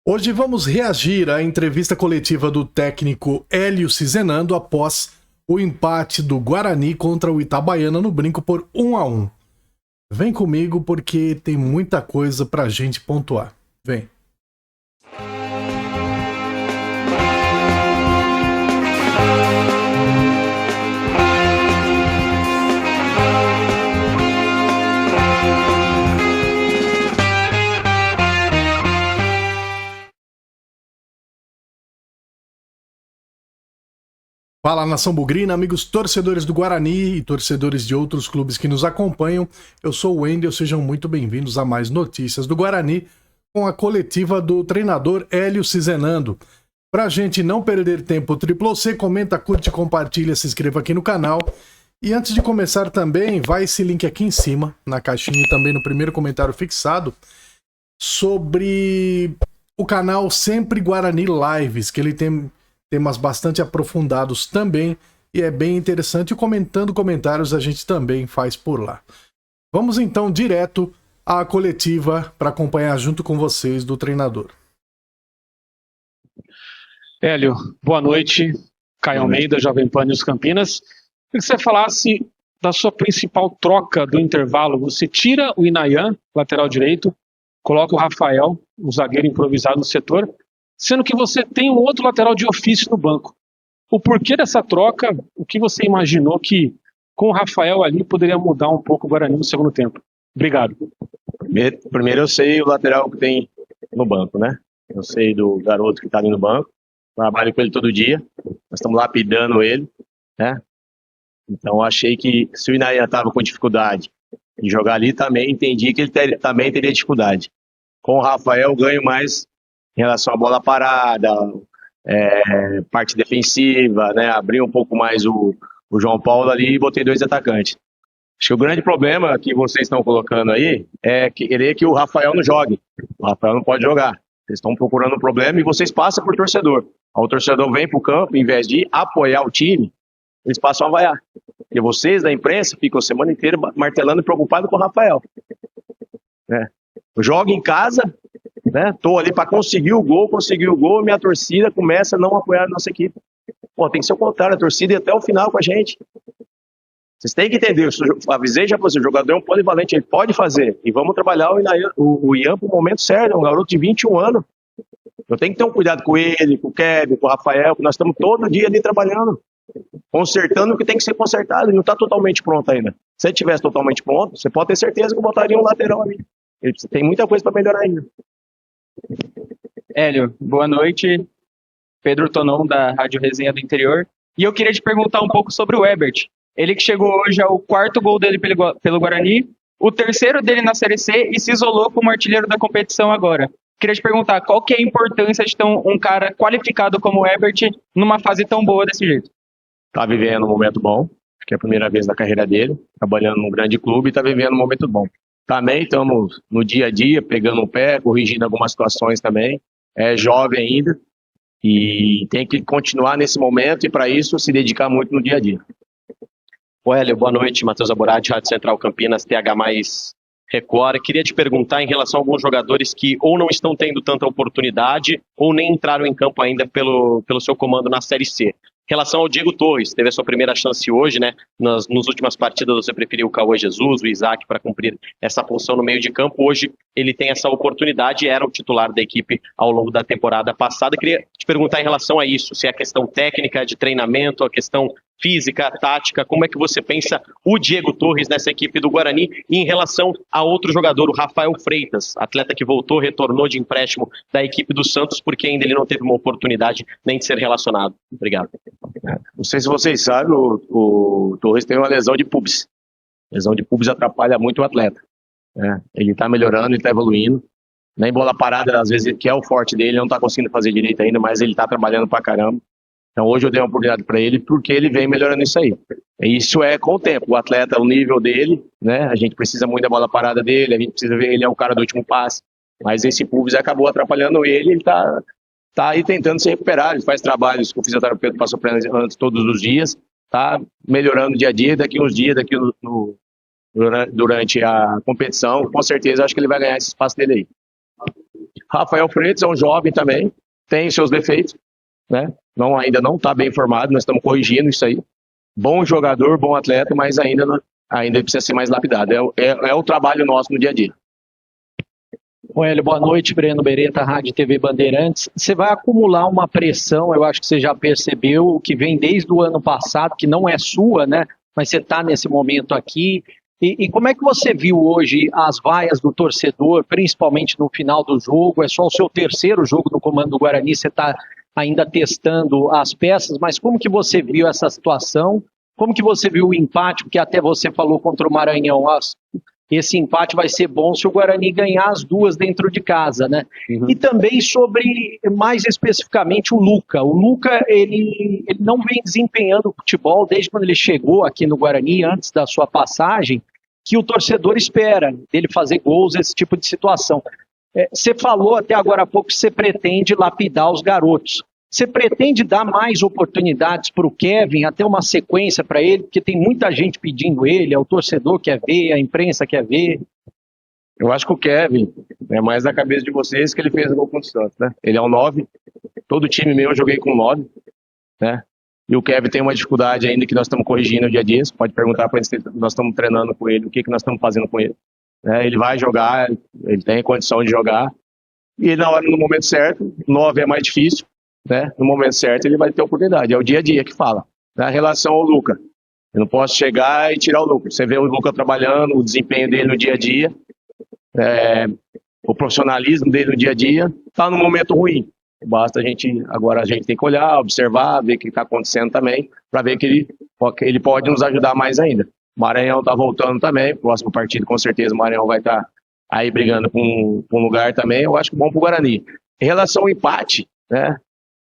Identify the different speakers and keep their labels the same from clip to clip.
Speaker 1: Hoje vamos reagir à entrevista coletiva do técnico Hélio Cizenando após o empate do Guarani contra o Itabaiana no Brinco por 1-1. Vem comigo porque tem muita coisa pra gente pontuar. Vem. Fala, Nação Bugrina, amigos torcedores do Guarani e torcedores de outros clubes que nos acompanham. Eu sou o Wendel, sejam muito bem-vindos a mais notícias do Guarani com a coletiva do treinador Hélio Cizenando. Pra gente não perder tempo, o Triplo C, comenta, curte, compartilha, se inscreva aqui no canal. E antes de começar também, vai esse link aqui em cima, na caixinha e também no primeiro comentário fixado, sobre o canal Sempre Guarani Lives, que ele tem temas bastante aprofundados também, e é bem interessante, e comentando comentários a gente também faz por lá. Vamos então direto à coletiva para acompanhar junto com vocês do treinador.
Speaker 2: Hélio, boa noite. Caio Almeida, Jovem Pan News Campinas. Queria que você falasse da sua principal troca do intervalo. Você tira o Inayan, lateral direito, coloca o Rafael, o zagueiro improvisado no setor, sendo que você tem um outro lateral de ofício no banco. O porquê dessa troca, o que você imaginou que com o Rafael ali poderia mudar um pouco o Guarani no segundo tempo? Obrigado.
Speaker 3: Primeiro eu sei o lateral que tem no banco, né? Eu sei do garoto que está ali no banco, trabalho com ele todo dia, nós estamos lapidando ele, né? Então eu achei que se o Inayan estava com dificuldade de jogar ali, também entendi que ele também teria dificuldade. Com o Rafael eu ganho mais em relação à bola parada, parte defensiva, né? Abri um pouco mais o João Paulo ali e botei dois atacantes. Acho que o grande problema que vocês estão colocando aí é querer que o Rafael não jogue. O Rafael não pode jogar. Vocês estão procurando um problema e vocês passam por torcedor. O torcedor vem para o campo, em vez de apoiar o time, eles passam a vaiar. E vocês da imprensa ficam a semana inteira martelando e preocupados com o Rafael. Joga em casa, né? Tô ali para conseguir o gol, minha torcida começa a não apoiar a nossa equipe. Pô, tem que ser o contrário, a torcida ir até o final com a gente. Vocês têm que entender, eu avisei já para você, o jogador é um polivalente, ele pode fazer. E vamos trabalhar o Ian para o momento sério, é um garoto de 21 anos. Eu tenho que ter um cuidado com ele, com o Kevin, com o Rafael, que nós estamos todo dia ali trabalhando, consertando o que tem que ser consertado, e não está totalmente pronto ainda. Se ele estivesse totalmente pronto, você pode ter certeza que eu botaria um lateral ali. Tem muita coisa para melhorar ainda.
Speaker 4: Hélio, boa noite. Pedro Tonon, da Rádio Resenha do Interior. E eu queria te perguntar um pouco sobre o Herbert. Ele que chegou hoje ao 4º gol dele pelo Guarani, o 3º dele na Série C e se isolou como artilheiro da competição agora. Queria te perguntar, qual que é a importância de ter um cara qualificado como o Herbert numa fase tão boa desse jeito?
Speaker 3: Tá vivendo um momento bom, acho que é a primeira vez na carreira dele, trabalhando num grande clube e tá vivendo um momento bom. Também estamos no dia a dia, pegando o pé, corrigindo algumas situações também. É jovem ainda e tem que continuar nesse momento e para isso se dedicar muito no dia a dia.
Speaker 5: O Hélio, boa noite, Matheus Aborati, Rádio Central Campinas, TH mais Record. Queria te perguntar em relação a alguns jogadores que ou não estão tendo tanta oportunidade ou nem entraram em campo ainda pelo seu comando na Série C. Em relação ao Diego Torres, teve a sua primeira chance hoje, né? Nas últimas partidas você preferiu o Cauê Jesus, o Isaac, para cumprir essa função no meio de campo. Hoje ele tem essa oportunidade e era o titular da equipe ao longo da temporada passada. Queria te perguntar em relação a isso, se é a questão técnica, de treinamento, a questão física, tática, como é que você pensa o Diego Torres nessa equipe do Guarani e em relação a outro jogador, o Rafael Freitas, atleta que retornou de empréstimo da equipe do Santos, porque ainda ele não teve uma oportunidade nem de ser relacionado. Obrigado.
Speaker 3: Não sei se vocês sabem, o Torres tem uma lesão de pubis. Lesão de pubis atrapalha muito o atleta. Ele está melhorando, ele está evoluindo. Nem bola parada, às vezes, que é o forte dele, ele não está conseguindo fazer direito ainda, mas ele está trabalhando pra caramba. Então hoje eu dei uma oportunidade para ele porque ele vem melhorando isso aí. E isso é com o tempo. O atleta, o nível dele, né? A gente precisa muito da bola parada dele, a gente precisa ver ele é o cara do último passe. Mas esse pubis acabou atrapalhando ele tá aí tentando se recuperar. Ele faz trabalhos que o fisioterapeuta passou para ele antes todos os dias, tá melhorando dia a dia, daqui uns dias, durante a competição, com certeza acho que ele vai ganhar esse espaço dele aí. Rafael Freitas é um jovem também, tem seus defeitos, né? Ainda não está bem formado, nós estamos corrigindo isso aí. Bom jogador, bom atleta, mas ainda precisa ser mais lapidado. É o trabalho nosso no dia a dia.
Speaker 6: Hélio, boa noite, Breno Beretta, Rádio TV Bandeirantes. Você vai acumular uma pressão, eu acho que você já percebeu, que vem desde o ano passado, que não é sua, né? Mas você está nesse momento aqui. E como é que você viu hoje as vaias do torcedor, principalmente no final do jogo? É só o seu terceiro jogo no comando do Guarani, você está ainda testando as peças, mas como que você viu essa situação? Como que você viu o empate? Porque até você falou contra o Maranhão, esse empate vai ser bom se o Guarani ganhar as duas dentro de casa, né? Uhum. E também sobre, mais especificamente, o Luca. O Luca, ele não vem desempenhando futebol desde quando ele chegou aqui no Guarani, antes da sua passagem, que o torcedor espera dele fazer gols, esse tipo de situação. Você falou até agora há pouco que você pretende lapidar os garotos. Você pretende dar mais oportunidades para o Kevin, até uma sequência para ele, porque tem muita gente pedindo ele, o torcedor quer ver, a imprensa quer ver.
Speaker 3: Eu acho que o Kevin é mais na cabeça de vocês que ele fez o gol contra o Santos, né? Ele é um 9, todo time meu eu joguei com 9, né? E o Kevin tem uma dificuldade ainda que nós estamos corrigindo no dia a dia. Você pode perguntar para ele, nós estamos treinando com ele, o que nós estamos fazendo com ele. Ele vai jogar, ele tem condição de jogar. E no momento certo, 9 é mais difícil, né? No momento certo ele vai ter oportunidade. É o dia a dia que fala. Na relação ao Luca, eu não posso chegar e tirar o Luca. Você vê o Luca trabalhando, o desempenho dele no dia a dia, o profissionalismo dele no dia a dia, está no momento ruim. Basta agora a gente tem que olhar, observar, ver o que está acontecendo também, para ver que ele pode nos ajudar mais ainda. O Maranhão está voltando também, próximo partido com certeza o Maranhão vai estar aí brigando com um lugar também, eu acho que bom para o Guarani. Em relação ao empate, né,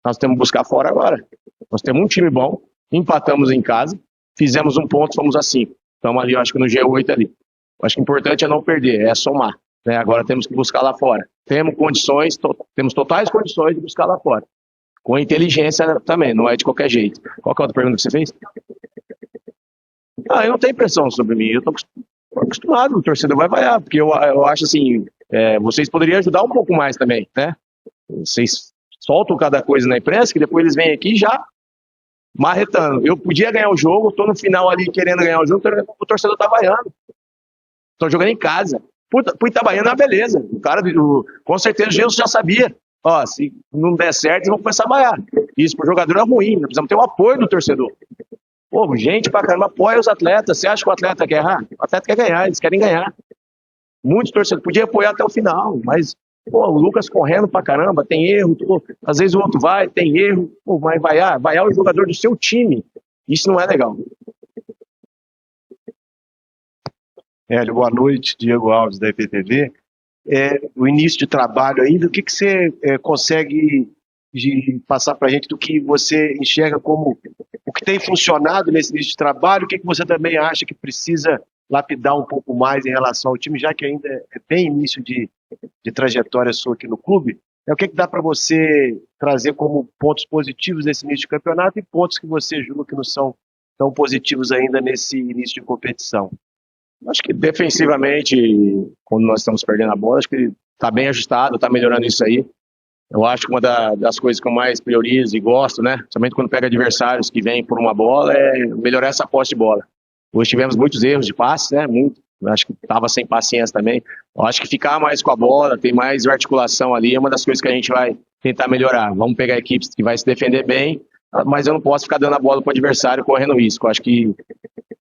Speaker 3: nós temos que buscar fora agora. Nós temos um time bom, empatamos em casa, fizemos um ponto, fomos a 5. Estamos ali, eu acho que no G8 ali. Eu acho que o importante é não perder, é somar. Né? Agora temos que buscar lá fora. Temos temos totais condições de buscar lá fora. Com inteligência também, não é de qualquer jeito. Qual que é a outra pergunta que você fez? Eu não tenho pressão sobre mim, eu estou acostumado, o torcedor vai vaiar, porque eu acho assim, vocês poderiam ajudar um pouco mais também, né? Vocês soltam cada coisa na imprensa, que depois eles vêm aqui já marretando. Eu podia ganhar o jogo, estou no final ali querendo ganhar o jogo, o torcedor está vaiando. Estou jogando em casa. Pro Itabaiana é uma beleza. O cara, com certeza, o Gilson já sabia. Se não der certo, eles vão começar a vaiar. Isso pro jogador é ruim, nós precisamos ter o apoio do torcedor. Pô, gente pra caramba, apoia os atletas. Você acha que o atleta quer errar? O atleta quer ganhar, eles querem ganhar. Muitos torcedores podiam apoiar até o final, mas o Lucas correndo pra caramba, tem erro. Às vezes o outro vai, tem erro. Vai vaiar o jogador do seu time. Isso não é legal.
Speaker 7: Hélio, boa noite, Diego Alves da IPTV. O início de trabalho ainda, o que você consegue passar para a gente do que você enxerga como o que tem funcionado nesse início de trabalho, o que você também acha que precisa lapidar um pouco mais em relação ao time, já que ainda é bem início de trajetória sua aqui no clube, o que dá para você trazer como pontos positivos nesse início de campeonato e pontos que você julga que não são tão positivos ainda nesse início de competição?
Speaker 3: Acho que defensivamente, quando nós estamos perdendo a bola, acho que está bem ajustado, está melhorando isso aí. Eu acho que uma das coisas que eu mais priorizo e gosto, né, somente quando pega adversários que vêm por uma bola, é melhorar essa posse de bola. Hoje tivemos muitos erros de passe, né, muito. Eu acho que estava sem paciência também. Eu acho que ficar mais com a bola, ter mais articulação ali, é uma das coisas que a gente vai tentar melhorar. Vamos pegar equipes que vai se defender bem, mas eu não posso ficar dando a bola para o adversário correndo risco. Eu acho que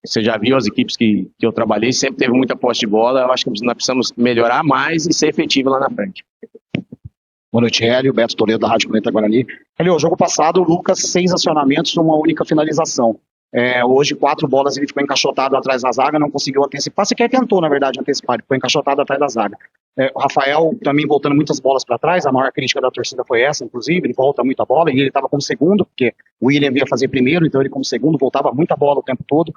Speaker 3: você já viu as equipes que eu trabalhei, sempre teve muita posse de bola. Eu acho que nós precisamos melhorar mais e ser efetivo lá na frente.
Speaker 8: Boa noite, Hélio. Beto Toledo, da Rádio Planeta Guarani. Hélio, jogo passado, o Lucas, 6 acionamentos, uma única finalização. Hoje, 4 bolas, ele ficou encaixotado atrás da zaga, não conseguiu antecipar. Sequer tentou, na verdade, antecipar, ele ficou encaixotado atrás da zaga. O Rafael também voltando muitas bolas para trás, a maior crítica da torcida foi essa, inclusive, ele volta muita bola, e ele estava como segundo, porque o William ia fazer primeiro, então ele como segundo voltava muita bola o tempo todo.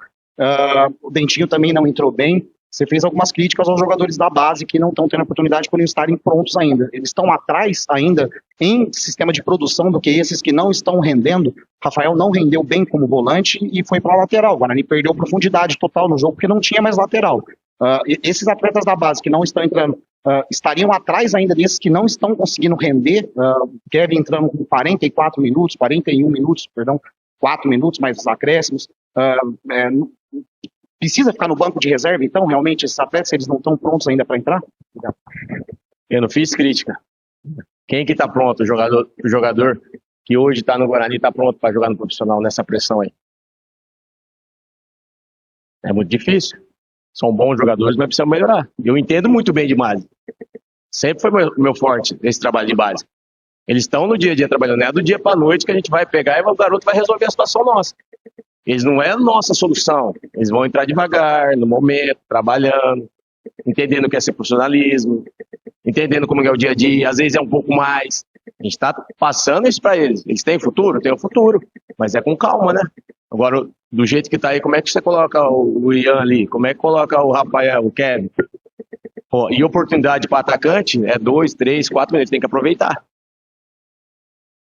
Speaker 8: O Dentinho também não entrou bem. Você fez algumas críticas aos jogadores da base que não estão tendo oportunidade por não estarem prontos ainda. Eles estão atrás ainda em sistema de produção do que esses que não estão rendendo. Rafael não rendeu bem como volante e foi para a lateral. O Guarani perdeu profundidade total no jogo porque não tinha mais lateral. Esses atletas da base que não estão entrando estariam atrás ainda desses que não estão conseguindo render. Kevin entrando com 44 minutos, 41 minutos, perdão, 4 minutos mais os acréscimos. Precisa ficar no banco de reserva, então, realmente, esses atletas, eles não estão prontos ainda para entrar?
Speaker 3: Eu não fiz crítica. Quem que tá pronto? O jogador que hoje está no Guarani está pronto para jogar no profissional nessa pressão aí? É muito difícil. São bons jogadores, mas precisam melhorar. Eu entendo muito bem de base. Sempre foi meu forte esse trabalho de base. Eles estão no dia a dia trabalhando. Não é do dia para a noite que a gente vai pegar e o garoto vai resolver a situação nossa. Eles não é a nossa solução. Eles vão entrar devagar, no momento, trabalhando, entendendo o que é ser profissionalismo, entendendo como é o dia a dia. Às vezes é um pouco mais. A gente está passando isso para eles. Eles têm futuro? Tem o futuro. Mas é com calma, né? Agora, do jeito que tá aí, como é que você coloca o Ian ali? Como é que coloca o Rafael, o Kevin? Pô, e oportunidade para atacante é 2, 3, 4 minutos. Tem que aproveitar.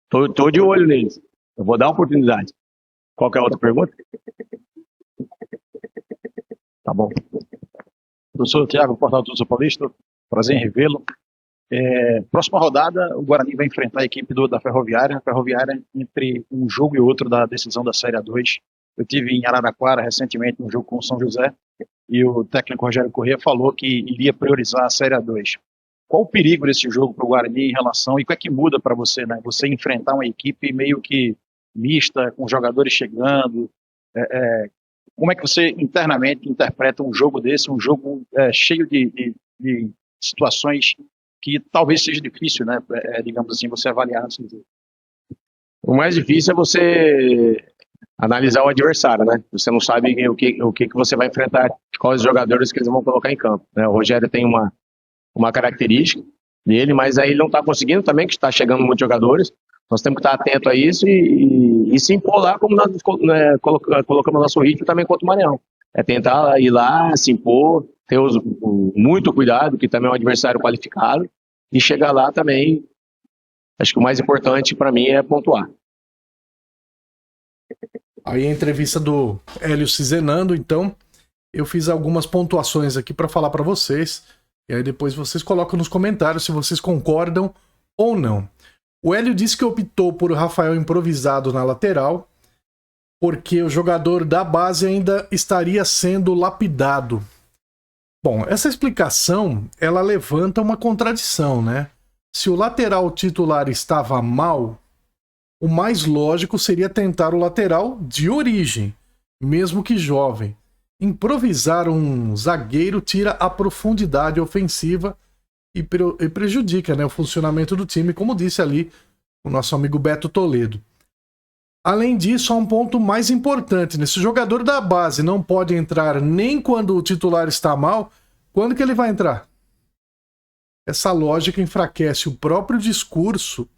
Speaker 3: Tô de olho neles. Eu vou dar oportunidade. Qual que é a outra pergunta?
Speaker 9: Tá bom. Professor Thiago, Portal do Sul Paulista. Prazer em revê-lo. Próxima rodada, o Guarani vai enfrentar a equipe da Ferroviária. A Ferroviária, entre um jogo e outro da decisão da Série A2. Eu tive em Araraquara recentemente um jogo com o São José e o técnico Rogério Corrêa falou que iria priorizar a Série A2. Qual o perigo desse jogo para o Guarani em relação, e o que é que muda para você, né? Você enfrentar uma equipe meio que mista, com jogadores chegando. Como é que você internamente interpreta um jogo desse, um jogo cheio de situações que talvez seja difícil, né? Digamos assim, você avaliar esse jogo?
Speaker 3: O mais difícil é você analisar o adversário, né? Você não sabe o que você vai enfrentar, quais jogadores que eles vão colocar em campo, né? O Rogério tem uma característica dele, mas aí ele não está conseguindo também, que está chegando muitos jogadores. Nós temos que estar atento a isso e se impor lá, como nós colocamos nosso ritmo também contra o Maranhão. É tentar ir lá, se impor, ter muito cuidado, que também é um adversário qualificado, e chegar lá também. Acho que o mais importante para mim é pontuar.
Speaker 1: Aí a entrevista do Hélio Cizenando, então, eu fiz algumas pontuações aqui para falar para vocês, e aí depois vocês colocam nos comentários se vocês concordam ou não. O Hélio disse que optou por o Rafael improvisado na lateral, porque o jogador da base ainda estaria sendo lapidado. Bom, essa explicação, ela levanta uma contradição, né? Se o lateral titular estava mal, o mais lógico seria tentar o lateral de origem, mesmo que jovem. Improvisar um zagueiro tira a profundidade ofensiva e prejudica, né, o funcionamento do time, como disse ali o nosso amigo Beto Toledo. Além disso, há um ponto mais importante, né? Se o jogador da base não pode entrar nem quando o titular está mal, quando que ele vai entrar? Essa lógica enfraquece o próprio discurso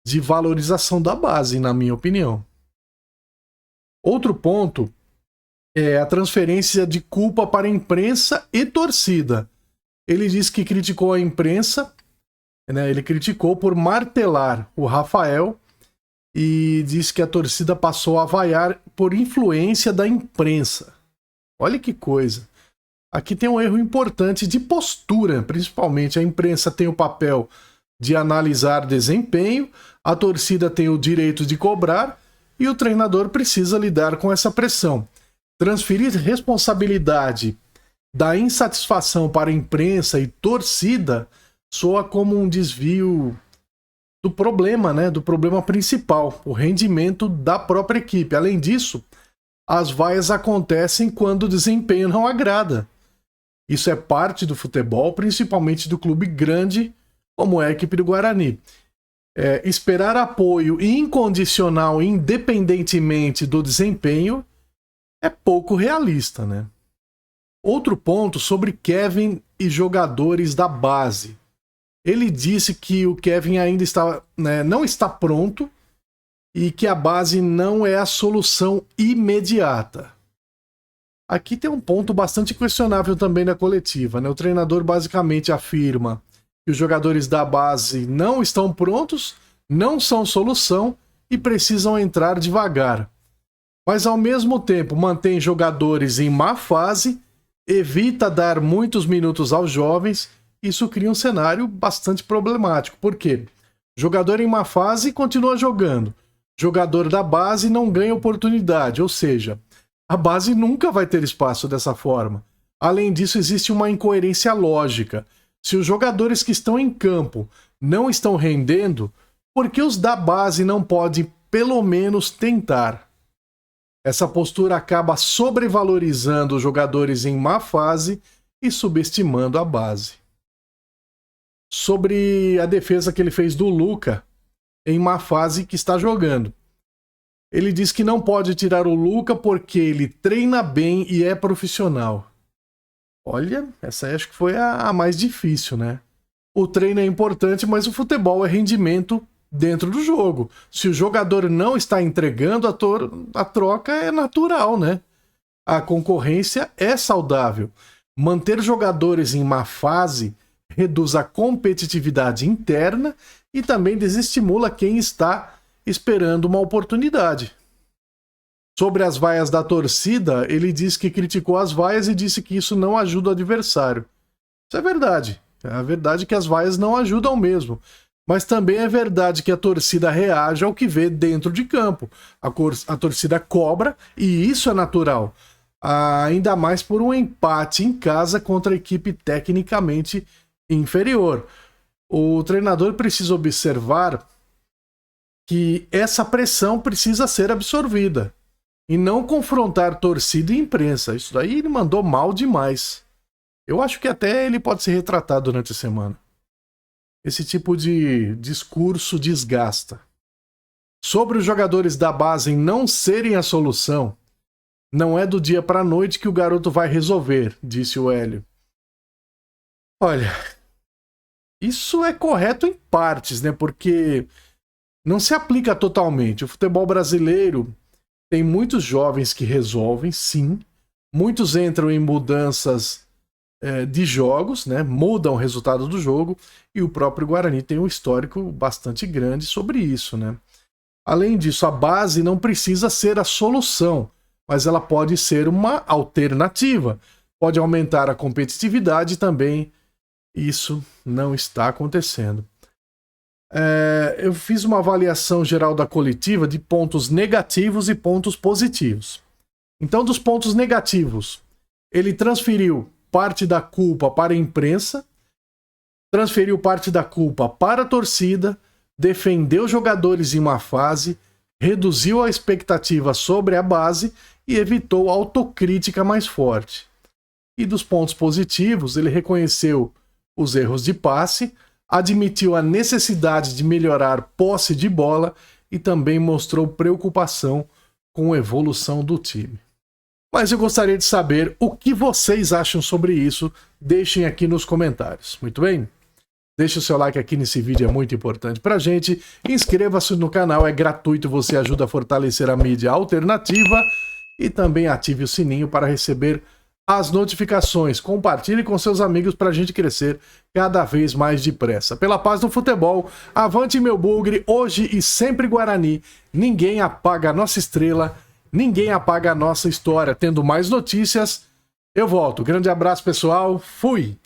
Speaker 1: de valorização da base, na minha opinião. Outro ponto é a transferência de culpa para a imprensa e torcida. Ele disse que criticou a imprensa, né? Ele criticou por martelar o Rafael e disse que a torcida passou a vaiar por influência da imprensa. Olha que coisa. Aqui tem um erro importante de postura, principalmente. A imprensa tem o papel de analisar desempenho, a torcida tem o direito de cobrar e o treinador precisa lidar com essa pressão. Transferir responsabilidade da insatisfação para a imprensa e torcida soa como um desvio do problema, né? Do problema principal, o rendimento da própria equipe. Além disso, as vaias acontecem quando o desempenho não agrada. Isso é parte do futebol, principalmente do clube grande, como é a equipe do Guarani. Esperar apoio incondicional, independentemente do desempenho, é pouco realista, né? Outro ponto sobre Kevin e jogadores da base. Ele disse que o Kevin ainda está, né, não está pronto e que a base não é a solução imediata. Aqui tem um ponto bastante questionável também na coletiva, né? O treinador basicamente afirma que os jogadores da base não estão prontos, não são solução e precisam entrar devagar. Mas ao mesmo tempo mantém jogadores em má fase, evita dar muitos minutos aos jovens isso cria um cenário bastante problemático. Por quê? Jogador em má fase continua jogando. Jogador da base não ganha oportunidade, ou seja, a base nunca vai ter espaço dessa forma. Além disso, existe uma incoerência lógica. Se os jogadores que estão em campo não estão rendendo, por que os da base não podem pelo menos tentar? Essa postura acaba sobrevalorizando os jogadores em má fase e subestimando a base. Sobre a defesa que ele fez do Luca em má fase que está jogando. Ele diz que não pode tirar o Luca porque ele treina bem e é profissional. Olha, essa aí acho que foi a mais difícil, né? O treino é importante, mas o futebol é rendimento dentro do jogo. Se o jogador não está entregando, a troca é natural, né? A concorrência é saudável. Manter jogadores em má fase reduz a competitividade interna e também desestimula quem está esperando uma oportunidade. Sobre as vaias da torcida, ele diz que criticou as vaias e disse que isso não ajuda o adversário. Isso é verdade. É verdade que as vaias não ajudam mesmo. Mas também é verdade que a torcida reage ao que vê dentro de campo. A torcida cobra e isso é natural. Ainda mais por um empate em casa contra a equipe tecnicamente inferior. O treinador precisa observar que essa pressão precisa ser absorvida e não confrontar torcida e imprensa. Isso daí ele mandou mal demais. Eu acho que até ele pode se retratar durante a semana. Esse tipo de discurso desgasta. Sobre os jogadores da base não serem a solução, não é do dia para a noite que o garoto vai resolver, disse o Hélio. Olha, isso é correto em partes, né? Porque não se aplica totalmente. O futebol brasileiro tem muitos jovens que resolvem, sim. Muitos entram em mudanças de jogos, né? Mudam o resultado do jogo. E o próprio Guarani tem um histórico bastante grande sobre isso, né? Além disso, a base não precisa ser a solução, mas ela pode ser uma alternativa. Pode aumentar a competitividade também. Isso não está acontecendo. Eu fiz uma avaliação geral da coletiva de pontos negativos e pontos positivos. Então, dos pontos negativos, ele transferiu parte da culpa para a imprensa, transferiu parte da culpa para a torcida, defendeu jogadores em uma fase, reduziu a expectativa sobre a base e evitou autocrítica mais forte. E dos pontos positivos, ele reconheceu os erros de passe, admitiu a necessidade de melhorar posse de bola e também mostrou preocupação com a evolução do time. Mas eu gostaria de saber o que vocês acham sobre isso. Deixem aqui nos comentários. Muito bem? Deixe o seu like aqui nesse vídeo, é muito importante pra gente. Inscreva-se no canal, é gratuito, você ajuda a fortalecer a mídia alternativa. E também ative o sininho para receber as notificações. Compartilhe com seus amigos pra gente crescer cada vez mais depressa. Pela paz do futebol, avante meu bugre, hoje e sempre Guarani. Ninguém apaga a nossa estrela. Ninguém apaga a nossa história. Tendo mais notícias, eu volto. Grande abraço, pessoal. Fui!